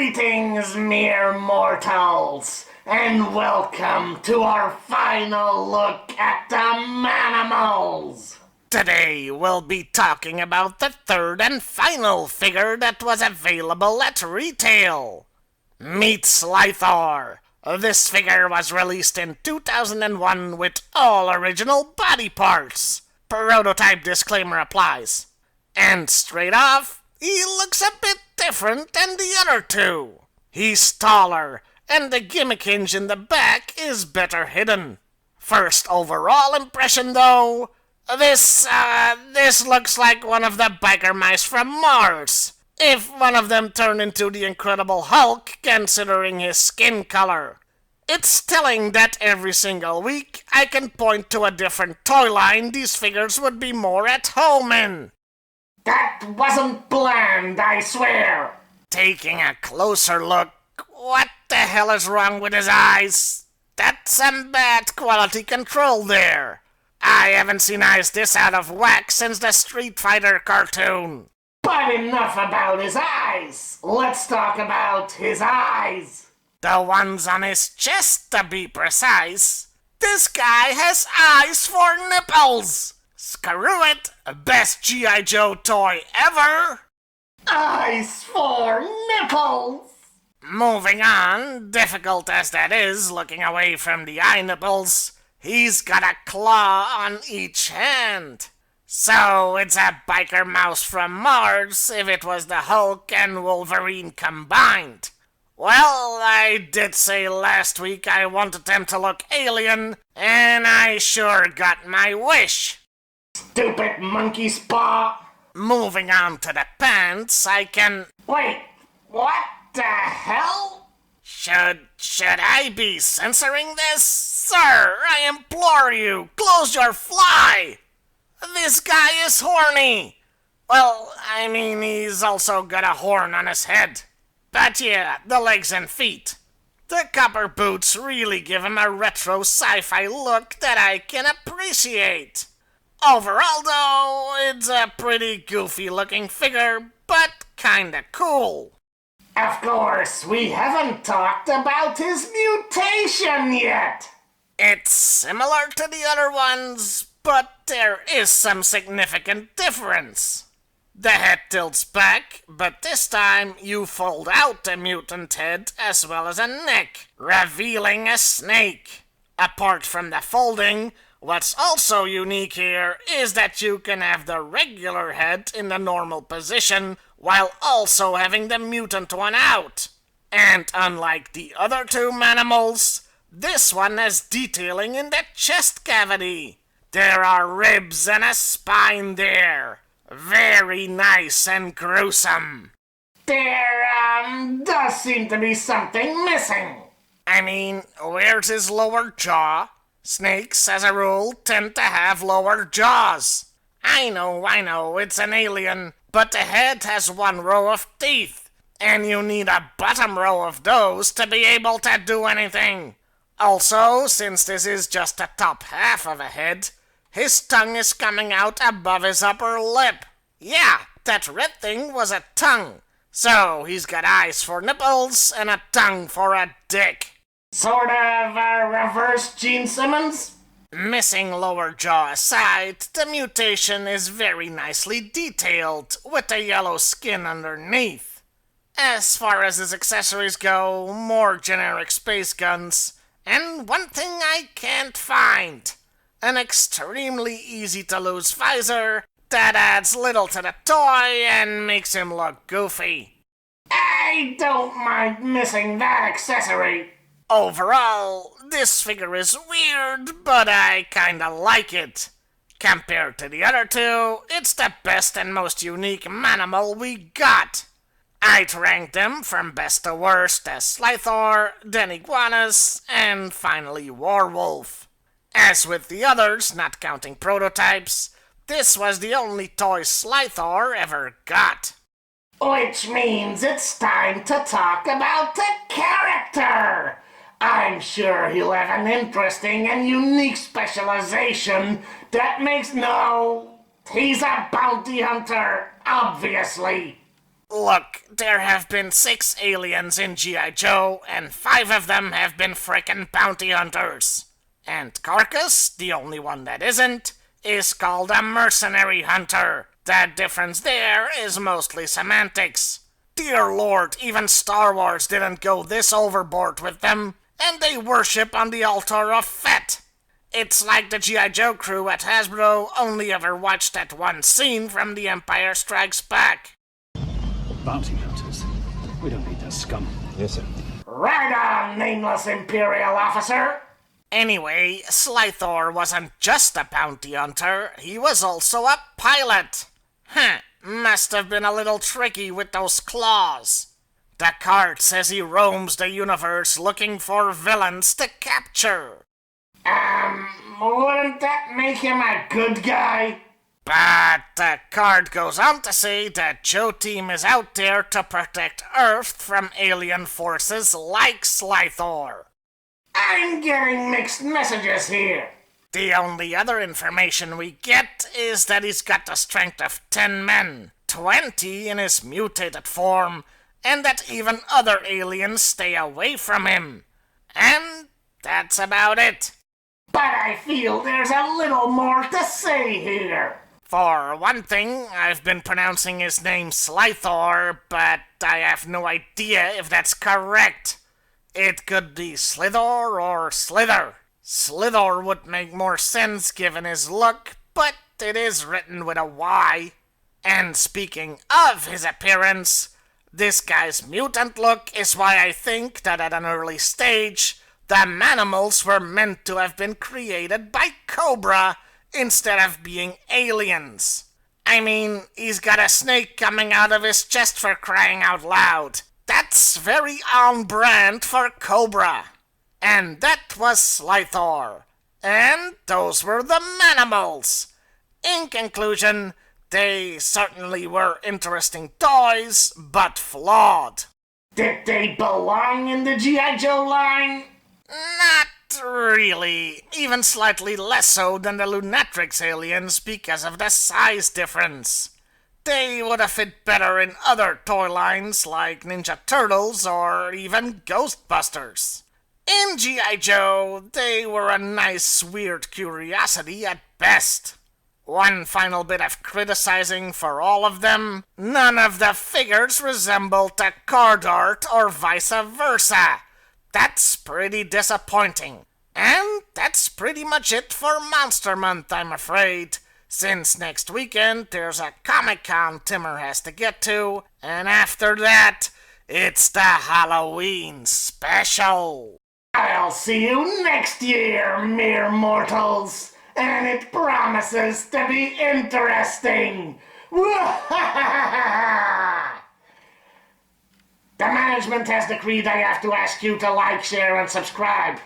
Greetings, mere mortals, and welcome to our final look at the Manimals. Today we'll be talking about the third and final figure that was available at retail. Meet Slythor. This figure was released in 2001 with all original body parts. Prototype disclaimer applies. And straight off, he looks a bit different than the other two. He's taller, and the gimmick hinge in the back is better hidden. First overall impression though, this looks like one of the biker mice from Mars. If one of them turned into the Incredible Hulk, considering his skin color. It's telling that every single week I can point to a different toy line these figures would be more at home in. That wasn't planned, I swear. Taking a closer look, what the hell is wrong with his eyes? That's some bad quality control there. I haven't seen eyes this out of whack since the Street Fighter cartoon. But enough about his eyes. Let's talk about his eyes. The ones on his chest, to be precise. This guy has eyes for nipples. Screw it, best G.I.Joe toy ever. Eyes for nipples. Moving on, difficult as that is, looking away from the eye nipples, he's got a claw on each hand. So it's a biker mouse from Mars if it was the Hulk and Wolverine combined. Well, I did say last week I wanted them to look alien, and I sure got my wish. Stupid monkey's paw. Moving on to the pants, I can... Wait, what the hell? Should I be censoring this? Sir, I implore you, close your fly! This guy is horny! Well, I mean, he's also got a horn on his head. But yeah, the legs and feet. The copper boots really give him a retro sci-fi look that I can appreciate. Overall, though, it's a pretty goofy looking figure, but kinda cool. Of course, we haven't talked about his mutation yet. It's similar to the other ones, but there is some significant difference. The head tilts back, but this time you fold out the mutant head as well as a neck, revealing a snake. Apart from the folding, what's also unique here is that you can have the regular head in the normal position while also having the mutant one out. And unlike the other two Manimals, this one has detailing in the chest cavity. There are ribs and a spine there. Very nice and gruesome. There, does seem to be something missing. I mean, where's his lower jaw? Snakes, as a rule, tend to have lower jaws. I know, it's an alien, but the head has one row of teeth, and you need a bottom row of those to be able to do anything. Also, since this is just the top half of a head, his tongue is coming out above his upper lip. Yeah, that red thing was a tongue. So he's got eyes for nipples and a tongue for a dick. Sort of a reverse Gene Simmons? Missing lower jaw aside, the mutation is very nicely detailed with the yellow skin underneath. As far as his accessories go, more generic space guns, and one thing I can't find. An extremely easy-to-lose visor that adds little to the toy and makes him look goofy. I don't mind missing that accessory. Overall, this figure is weird, but I kinda like it. Compared to the other two, it's the best and most unique Manimal we got. I'd rank them from best to worst as Slythor, then Iguanas, and finally Werewolf. As with the others, not counting prototypes, this was the only toy Slythor ever got. Which means it's time to talk about the character. I'm sure he'll have an interesting and unique specialization that makes... No, he's a bounty hunter, obviously. Look, there have been 6 aliens in G.I. Joe, and 5 of them have been frickin' bounty hunters. And Carcass, the only one that isn't, is called a mercenary hunter. The difference there is mostly semantics. Dear Lord, even Star Wars didn't go this overboard with them, and they worship on the altar of Fett. It's like the G.I. Joe crew at Hasbro only ever watched that one scene from The Empire Strikes Back. Bounty hunters. We don't need that scum. Yes, sir. Right on, nameless Imperial officer. Anyway, Slythor wasn't just a bounty hunter, he was also a pilot. Must have been a little tricky with those claws. The card says he roams the universe looking for villains to capture. Wouldn't that make him a good guy? But the card goes on to say that Joe Team is out there to protect Earth from alien forces like Slythor. I'm getting mixed messages here. The only other information we get is that he's got the strength of 10 men, 20 in his mutated form, and that even other aliens stay away from him. And that's about it. But I feel there's a little more to say here. For one thing, I've been pronouncing his name Slythor, but I have no idea if that's correct. It could be Slythor or Slither. Slythor would make more sense given his look, but it is written with a Y. And speaking of his appearance, this guy's mutant look is why I think that at an early stage, the Manimals were meant to have been created by Cobra instead of being aliens. I mean, he's got a snake coming out of his chest for crying out loud. That's very on brand for Cobra. And that was Slythor. And those were the Manimals. In conclusion, they certainly were interesting toys, but flawed. Did they belong in the G.I. Joe line? Not really. Even slightly less so than the Lunatrix aliens because of the size difference. They would have fit better in other toy lines like Ninja Turtles or even Ghostbusters. In G.I. Joe, they were a nice weird curiosity at best. One final bit of criticizing for all of them, none of the figures resembled the card art or vice versa. That's pretty disappointing. And that's pretty much it for Monster Month, I'm afraid. Since next weekend there's a Comic-Con Timmer has to get to, and after that, it's the Halloween special. I'll see you next year, mere mortals, and it promises to be interesting. The management has decreed I have to ask you to like, share, and subscribe.